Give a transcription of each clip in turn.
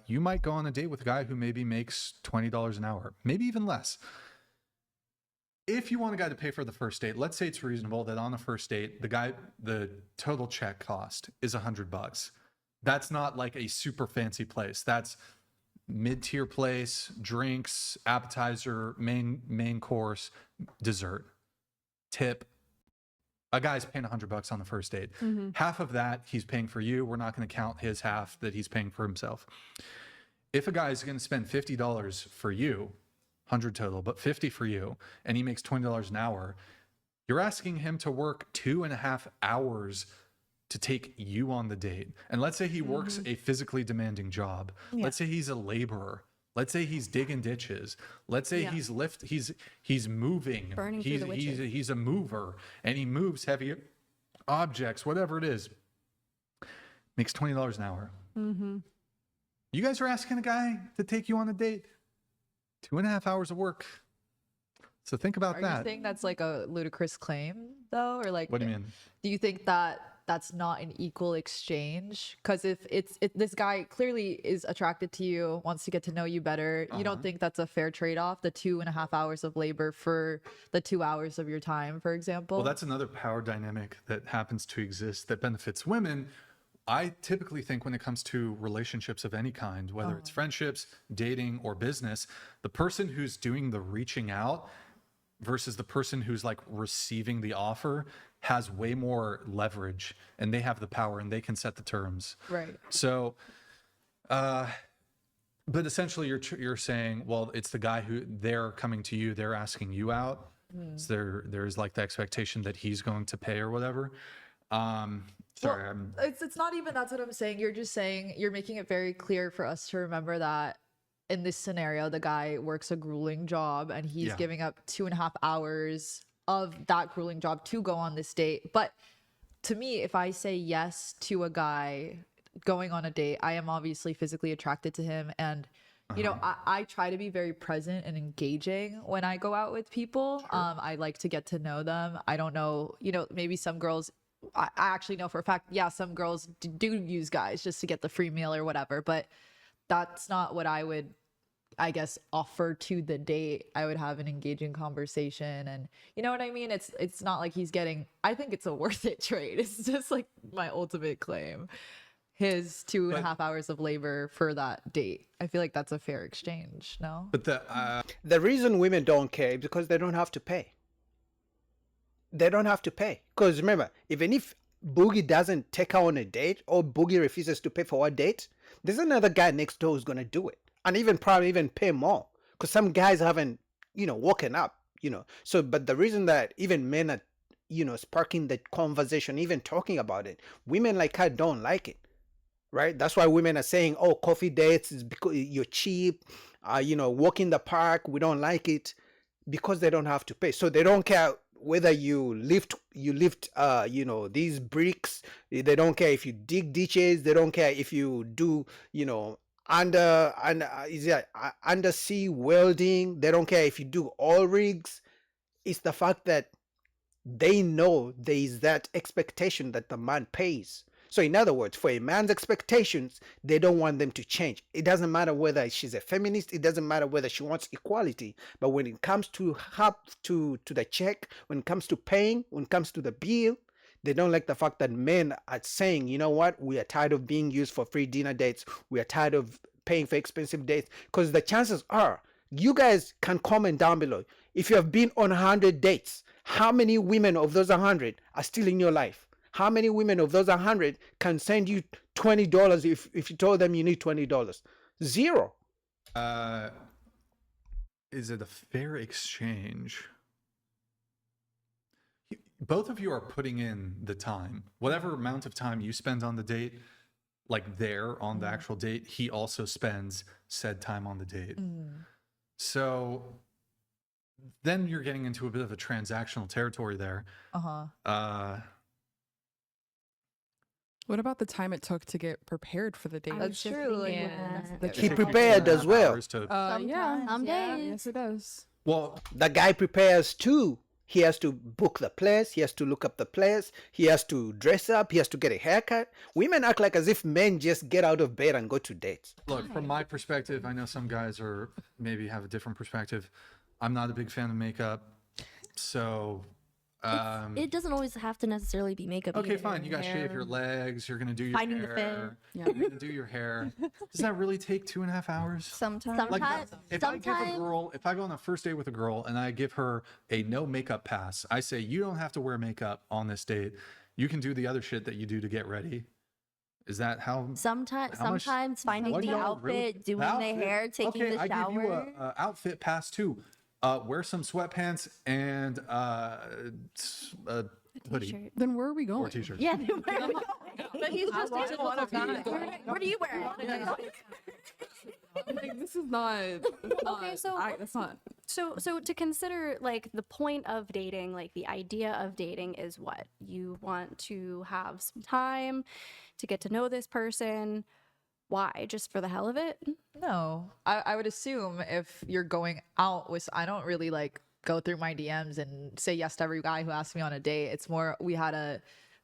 You might go on a date with a guy who maybe makes $20 an hour, maybe even less. If you want a guy to pay for the first date, let's say it's reasonable that on a first date, the total check cost is $100. That's not like a super fancy place. That's mid-tier place, drinks, appetizer, main course, dessert, tip. A guy's paying $100 on the first date. Half of that he's paying for you. We're not going to count his half that he's paying for himself. If a guy's going to spend $50 for you, 100 total, but 50 for you, and he makes $20 an hour, you're asking him to work 2.5 hours to take you on the date. And let's say he works a physically demanding job. Let's say he's a laborer. Let's say he's digging ditches. Let's say he's moving. Burning through the witches. He's a mover and he moves heavy objects, whatever it is. Makes $20 an hour. You guys are asking a guy to take you on a date. 2.5 hours of work. So think about that. Are you saying that's like a ludicrous claim though? Or like, What do you mean? do you think that that's not an equal exchange? Because if this guy clearly is attracted to you, wants to get to know you better, you don't think that's a fair trade-off, the 2.5 hours of labor for the 2 hours of your time, for example? Well, that's another power dynamic that happens to exist that benefits women. I typically think when it comes to relationships of any kind, whether it's friendships, dating, or business, the person who's doing the reaching out versus the person who's like receiving the offer has way more leverage, and they have the power and they can set the terms. Right. So, but essentially you're saying, well, it's the guy who they're coming to you, they're asking you out. So there's like the expectation that he's going to pay or whatever. Sorry, It's not even that's what I'm saying. You're just saying, you're making it very clear for us to remember that in this scenario, the guy works a grueling job and he's giving up 2.5 hours of that grueling job to go on this date. But to me, if I say yes to a guy going on a date, I am obviously physically attracted to him. And, you know, I try to be very present and engaging when I go out with people. I like to get to know them. I don't know, you know, maybe some girls, I actually know for a fact, some girls do use guys just to get the free meal or whatever, but that's not what I would, I guess, offer to the date. I would have an engaging conversation, and you know what I mean? It's not like he's getting, I think it's a worth it trade. It's just like my ultimate claim. His 2.5 hours of labor for that date. I feel like that's a fair exchange, no? but The reason women don't care is because they don't have to pay. They don't have to pay. Because remember, even if Boogie doesn't take her on a date or Boogie refuses to pay for a date, there's another guy next door who's going to do it. And probably even pay more. Because some guys haven't, woken up, So, but the reason that even men are, sparking the conversation, even talking about it, women like her don't like it. Right? That's why women are saying, oh, coffee dates is because you're cheap. Walk in the park, we don't like it. Because they don't have to pay. So they don't care whether you lift these bricks. They don't care if you dig ditches. They don't care if you do undersea welding. They don't care if you do oil rigs. It's the fact that they know there is that expectation that the man pays. So in other words, for a man's expectations, they don't want them to change. It doesn't matter whether she's a feminist. It doesn't matter whether she wants equality. But when it comes to the check, when it comes to paying, when it comes to the bill, they don't like the fact that men are saying, you know what, we are tired of being used for free dinner dates. We are tired of paying for expensive dates. Because the chances are, you guys can comment down below. If you have been on 100 dates, how many women of those 100 are still in your life? How many women of those 100 can send you $20 if you told them you need $20? Zero. is it a fair exchange? Both of you are putting in the time. Whatever amount of time you spend on the date, like there on the actual date, he also spends said time on the date. So then you're getting into a bit of a transactional territory there. What about the time it took to get prepared for the date? That's true. Like, He prepared as well. Yeah. Some days. Yes, it does. Well, The guy prepares too. He has to book the place. He has to look up the place. He has to dress up. He has to get a haircut. Women act like as if men just get out of bed and go to dates. Look, from my perspective, I know some guys are maybe have a different perspective. I'm not a big fan of makeup, so It doesn't always have to necessarily be makeup. okay, either. fine. You gotta shave your legs. You're gonna do your Finding the fit. hair. Yeah. You're gonna do your hair. Does that really take 2.5 hours? Sometimes. Like Sometimes- if I give a sometimes- girl, if I go on a first date with a girl and I give her a no makeup pass, I say you don't have to wear makeup on this date. You can do the other shit that you do to get ready. Is that how? Sometimes, How much- sometimes finding What, the y'all really- outfit, doing outfit? the hair, taking Okay, the I give you shower. a outfit pass too. Wear some sweatpants and a hoodie T-shirt. Then where are we or going? t-shirt. Yeah, where are we going? But he's just I taking want one of to that. be- What do you wear? Like, this is not. Okay, so- That's not. So to consider like the point of dating, like the idea of dating is what? You want to have some time to get to know this person. Why? Just for the hell of it? No, I would assume if you're going out with, I don't really like go through my DMs and say yes to every guy who asks me on a date. It's more we had a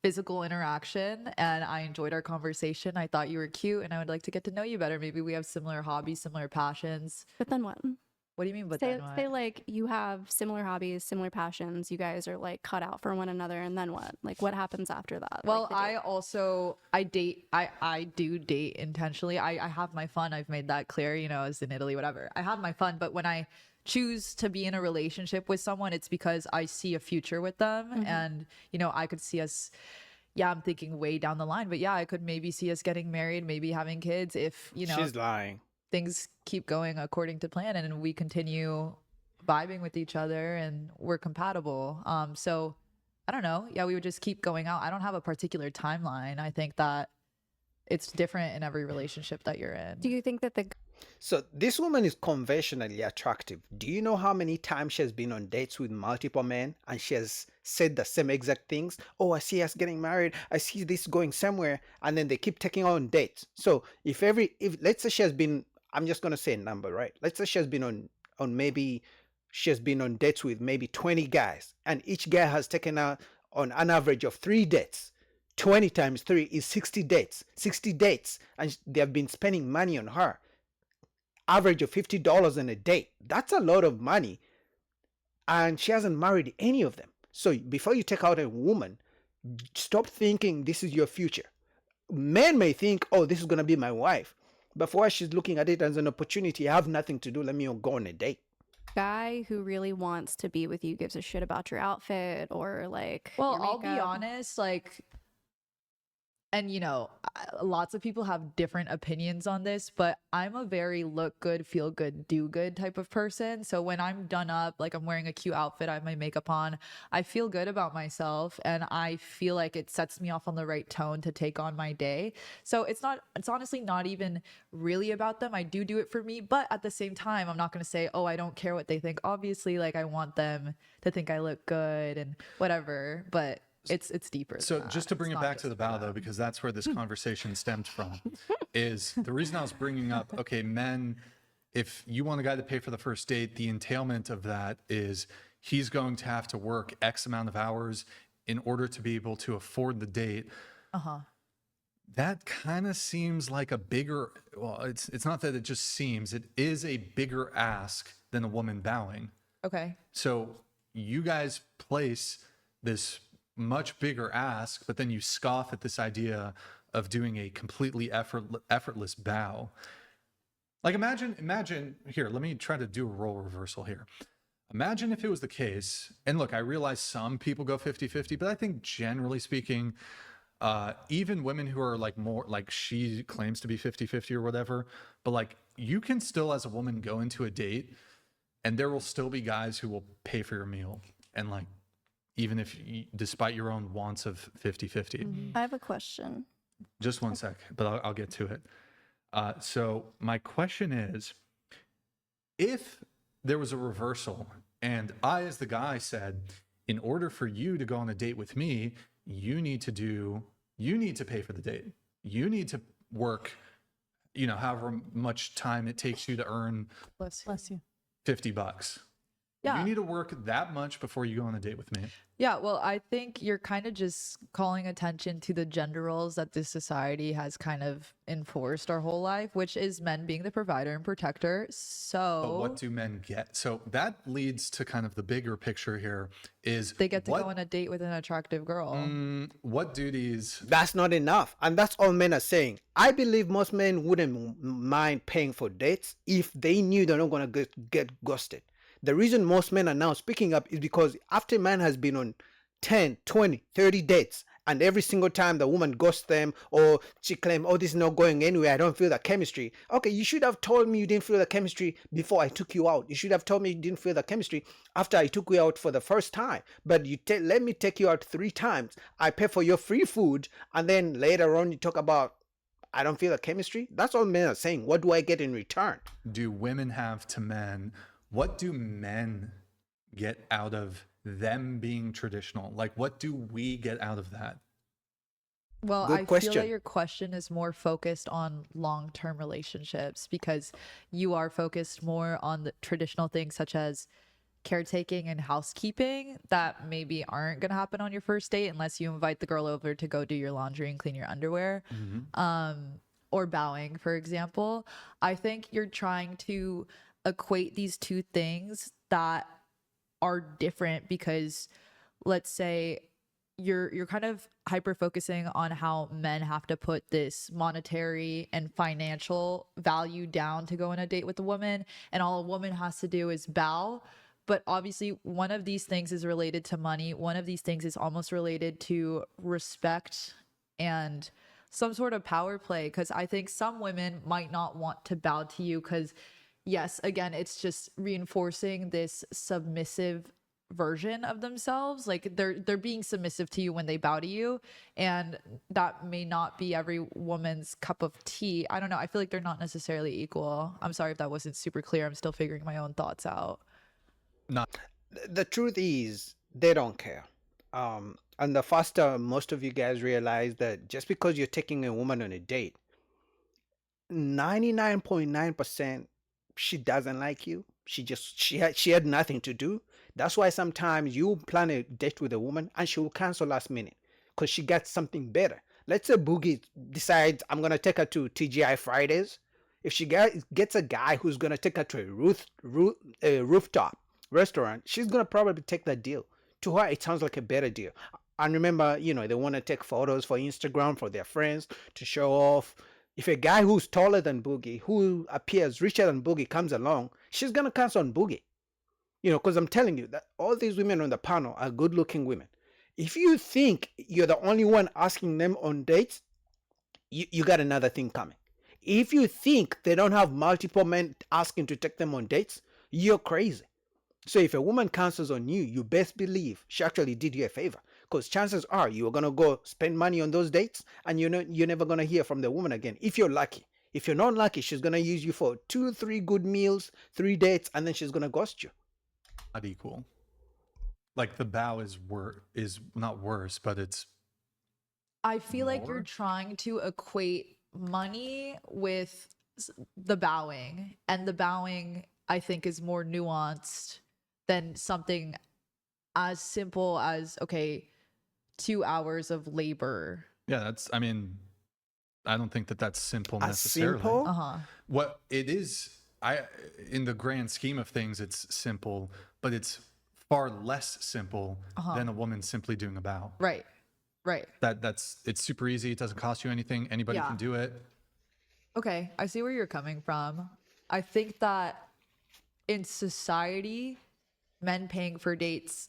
physical interaction and I enjoyed our conversation. I thought you were cute and I would like to get to know you better. Maybe we have similar hobbies, similar passions. But then what? What do you mean? But Say, then what? say like you have similar hobbies, similar passions. You guys are like cut out for one another, and then what? Like what happens after that? Like, Well, the date? I do date intentionally. I have my fun. I've made that clear, you know, as in Italy, whatever. I have my fun, but when I choose to be in a relationship with someone, it's because I see a future with them and, you know, I could see us I'm thinking way down the line, but yeah, I could maybe see us getting married, maybe having kids if, you know, She's lying. things keep going according to plan and we continue vibing with each other and we're compatible. So I don't know. Yeah, we would just keep going out. I don't have a particular timeline. I think that it's different in every relationship that you're in. Do you think that the So this woman is conventionally attractive. Do you know how many times she has been on dates with multiple men and she has said the same exact things? Oh, I see us getting married. I see this going somewhere. And then they keep taking on dates. So if let's say she has been, I'm just going to say a number, right? Let's say she has been on maybe she has been on dates with maybe 20 guys and each guy has taken her on an average of 3 dates. 20 times 3 is 60 dates. 60 dates. And they have been spending money on her. Average of $50 in a date. That's a lot of money. And she hasn't married any of them. So before you take out a woman, stop thinking this is your future. Men may think, oh, this is going to be my wife. But for her, she's looking at it as an opportunity. I have nothing to do. Let me go on a date. guy who really wants to be with you gives a shit about your outfit or like Well, your I'll be makeup? honest, like, and you know, lots of people have different opinions on this, but I'm a very look good, feel good, do good type of person. So when I'm done up, like I'm wearing a cute outfit, I have my makeup on, I feel good about myself and I feel like it sets me off on the right tone to take on my day. So it's honestly not even really about them. I do it for me, but at the same time, I'm not going to say, oh, I don't care what they think. Obviously, like I want them to think I look good and whatever, but it's deeper. So than just that. to bring It's it not back to just the for bow though, that. because that's where this conversation stemmed from, is the reason I was bringing up, okay, men, if you want a guy to pay for the first date, the entailment of that is he's going to have to work X amount of hours in order to be able to afford the date. That kind of seems like a bigger, well, it's not that it just seems, it is a bigger ask than a woman bowing. Okay. So you guys place this much bigger ask, but then you scoff at this idea of doing a completely effortless bow. Like imagine here, let me try to do a role reversal here. Imagine if it was the case, and look, I realize some people go 50-50, but I think generally speaking, even women who are like more like she claims to be 50-50 or whatever, but like you can still as a woman go into a date and there will still be guys who will pay for your meal. And like, even if despite your own wants of 50-50. I have a question. Just one sec, but I'll get to it. So my question is, if there was a reversal and I, as the guy, said, in order for you to go on a date with me, you need to pay for the date. You need to work, however much time it takes you to earn Bless you. Bless you. $50. Yeah. You need to work that much before you go on a date with me. Yeah, well, I think you're kind of just calling attention to the gender roles that this society has kind of enforced our whole life, which is men being the provider and protector. But So what do men get? So that leads to kind of the bigger picture here is they get to what, go on a date with an attractive girl. what duties That's not enough. And that's all men are saying. I believe most men wouldn't mind paying for dates if they knew they're not going to get ghosted. The reason most men are now speaking up is because after man has been on 10, 20, 30 dates, and every single time the woman ghosts them or she claims, oh, this is not going anywhere, I don't feel the chemistry. Okay, you should have told me you didn't feel the chemistry before I took you out. You should have told me you didn't feel the chemistry after I took you out for the first time. But you let me take you out 3 times. I pay for your free food, and then later on you talk about, I don't feel the chemistry. That's all men are saying. What do I get in return? do women have to men? What do men get out of them being traditional? Like, what do we get out of that? Well, Good I feel question. that your question is more focused on long-term relationships because you are focused more on the traditional things such as caretaking and housekeeping that maybe aren't going to happen on your first date unless you invite the girl over to go do your laundry and clean your underwear. Or bowing, for example. I think you're trying to equate these two things that are different because let's say you're kind of hyper focusing on how men have to put this monetary and financial value down to go on a date with a woman, and all a woman has to do is bow. But obviously one of these things is related to money, one of these things is almost related to respect and some sort of power play, because I think some women might not want to bow to you because yes, again, it's just reinforcing this submissive version of themselves. Like they're being submissive to you when they bow to you, and that may not be every woman's cup of tea. I don't know. I feel like they're not necessarily equal. I'm sorry if that wasn't super clear. I'm still figuring my own thoughts out. Not The truth is they don't care. And the faster most of you guys realize that just because you're taking a woman on a date, 99.9% she doesn't like you. She had nothing to do. That's why sometimes you plan a date with a woman and she will cancel last minute because she got something better. Let's say Boogie decides I'm gonna take her to TGI Fridays. If she gets a guy who's gonna take her to a rooftop restaurant, she's gonna probably take that deal. To her, it sounds like a better deal. And remember, they want to take photos for Instagram for their friends to show off. If a guy who's taller than Boogie, who appears richer than Boogie comes along, she's gonna cancel on Boogie. Because I'm telling you that all these women on the panel are good-looking women. If you think you're the only one asking them on dates, you got another thing coming. If you think they don't have multiple men asking to take them on dates, you're crazy. So if a woman cancels on you, you best believe she actually did you a favor. Because chances are you're going to go spend money on those dates and you're never going to hear from the woman again. If you're lucky. If you're not lucky, she's going to use you for 2-3 good meals, 3 dates, and then she's going to ghost you. not equal. Like the bow is not worse, but it's I feel like you're More? trying to equate money with the bowing, and the bowing I think is more nuanced than something as simple as, okay, 2 hours of labor. yeah. I don't think that that's simple As necessarily. simple? Uh-huh. What it is, in the grand scheme of things, it's simple, but it's far less simple than a woman simply doing a bow. Right. Right. It's super easy. It doesn't cost you anything. Anybody Yeah. can do it. Okay, I see where you're coming from. I think that in society, men paying for dates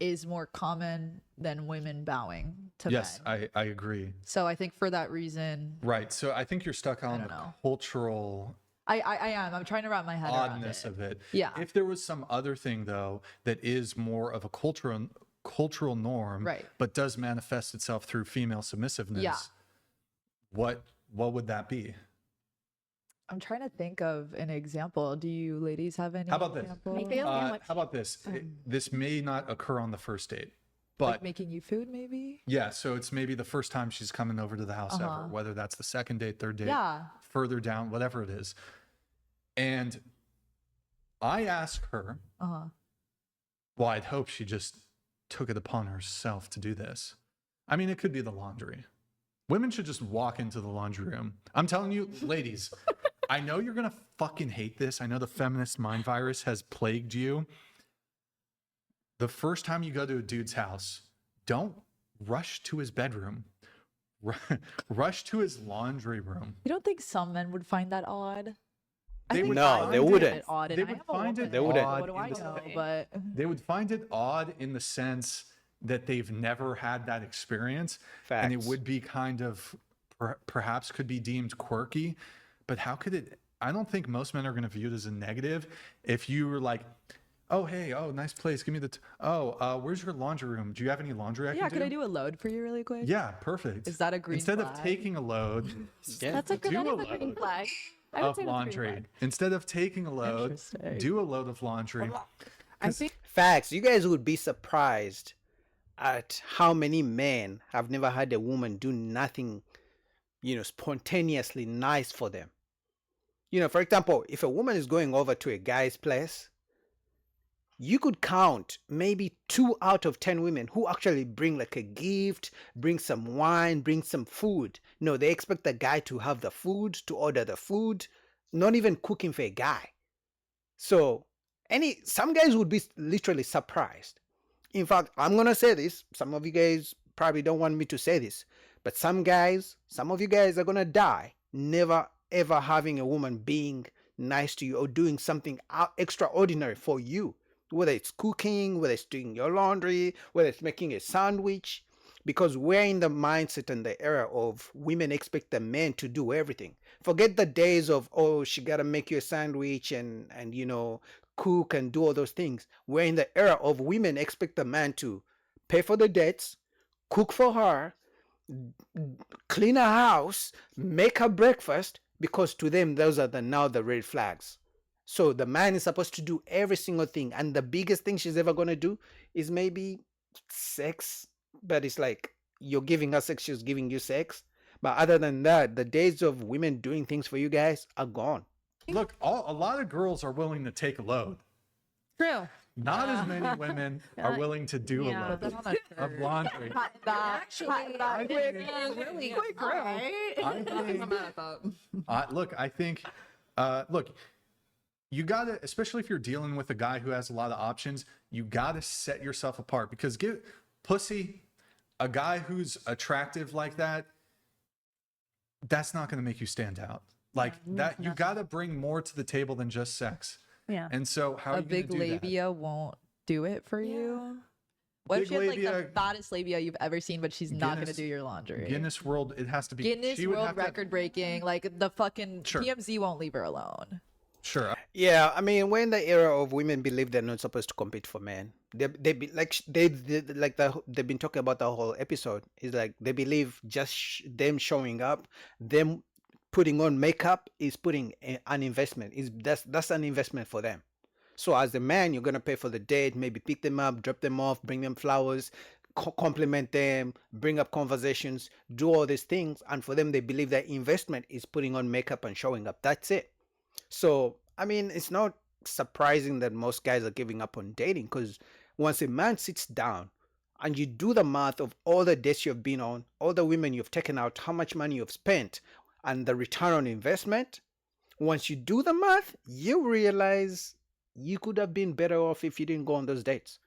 is more common than women bowing to Yes, men. I agree. So I think for that reason, Right. So I think you're stuck on don't the know. cultural I am. I'm trying to wrap my head around oddness it. of it. Yeah. If there was some other thing though that is more of a cultural norm, Right. but does manifest itself through female submissiveness, Yeah. what would that be? I'm trying to think of an example. Do you ladies have any? How about this? example? Make a sandwich. How about this? This may not occur on the first date, but Like making you food, maybe? yeah, so it's maybe the first time she's coming over to the house ever, whether that's the second date, third date, Yeah. further down, whatever it is. And I ask her, Uh-huh. Well, I'd hope she just took it upon herself to do this. I mean, it could be the laundry. Women should just walk into the laundry room. I'm telling you, ladies, I know you're going to fucking hate this. I know the feminist mind virus has plagued you. The first time you go to a dude's house, don't rush to his bedroom. Rush to his laundry room. You don't think some men would find that odd? They would No, find they it- wouldn't. Odd, and They I would am a find woman, it They wouldn't. What do I in the know? sense- But They would find it odd in the sense that they've never had that experience. And it Facts. would be kind of, perhaps could be deemed quirky. But how could it? I don't think most men are going to view it as a negative. If you were like, oh, hey, oh, nice place. Give me the, where's your laundry room? Do you have any laundry I Yeah, can could I do a load for you really quick? Yeah, perfect. is that a green Instead of flag? taking a load Yeah. That's a good Do that a is a green load flag. I would of say that's a green laundry, flag. instead of taking a load, Interesting. do a load of laundry. I think Facts. You guys would be surprised at how many men have never had a woman do nothing, spontaneously nice for them. For example, if a woman is going over to a guy's place, you could count maybe 2 out of 10 women who actually bring like a gift, bring some wine, bring some food. No, they expect the guy to have the food, to order the food, not even cooking for a guy. So some guys would be literally surprised. In fact, I'm gonna say this. Some of you guys probably don't want me to say this, but some of you guys are gonna die never ever having a woman being nice to you or doing something extraordinary for you. Whether it's cooking, whether it's doing your laundry, whether it's making a sandwich, because we're in the mindset and the era of women expect the men to do everything. Forget the days of, oh, she gotta make you a sandwich and cook and do all those things. We're in the era of women expect the man to pay for the debts, cook for her, clean her house, make her breakfast, because to them those are now the red flags. So the man is supposed to do every single thing, and the biggest thing she's ever gonna do is maybe sex. But it's like you're giving her sex, she's giving you sex. But other than that, the days of women doing things for you guys are gone. Look, a lot of girls are willing to take a load. true. Not as many women are willing to do Yeah. a load of laundry. Really quick, I think, look, you gotta, especially if you're dealing with a guy who has a lot of options, you gotta set yourself apart, because a guy who's attractive like that, that's not gonna make you stand out. Like that, you gotta bring more to the table than just sex. Yeah. And so how are a you gonna big do that? labia won't do it for you. What if Big she has like the labia- fattest labia you've ever seen, but she's not gonna Guinness- do your laundry? Guinness World, it has to be Guinness she would World have to- Record breaking, like the fucking Sure. TMZ won't leave her alone. Sure. Yeah, I mean, we're in the era of women believe they're not supposed to compete for men. They've been talking about the whole episode. It's like they believe just them showing up, them putting on makeup is putting an investment. That's an investment for them. So as a man, you're gonna pay for the date, maybe pick them up, drop them off, bring them flowers, compliment them, bring up conversations, do all these things, and for them, they believe that investment is putting on makeup and showing up. That's it. So, I mean, it's not surprising that most guys are giving up on dating, because once a man sits down and you do the math of all the dates you've been on, all the women you've taken out, how much money you've spent, and the return on investment, once you do the math, you realize you could have been better off if you didn't go on those dates.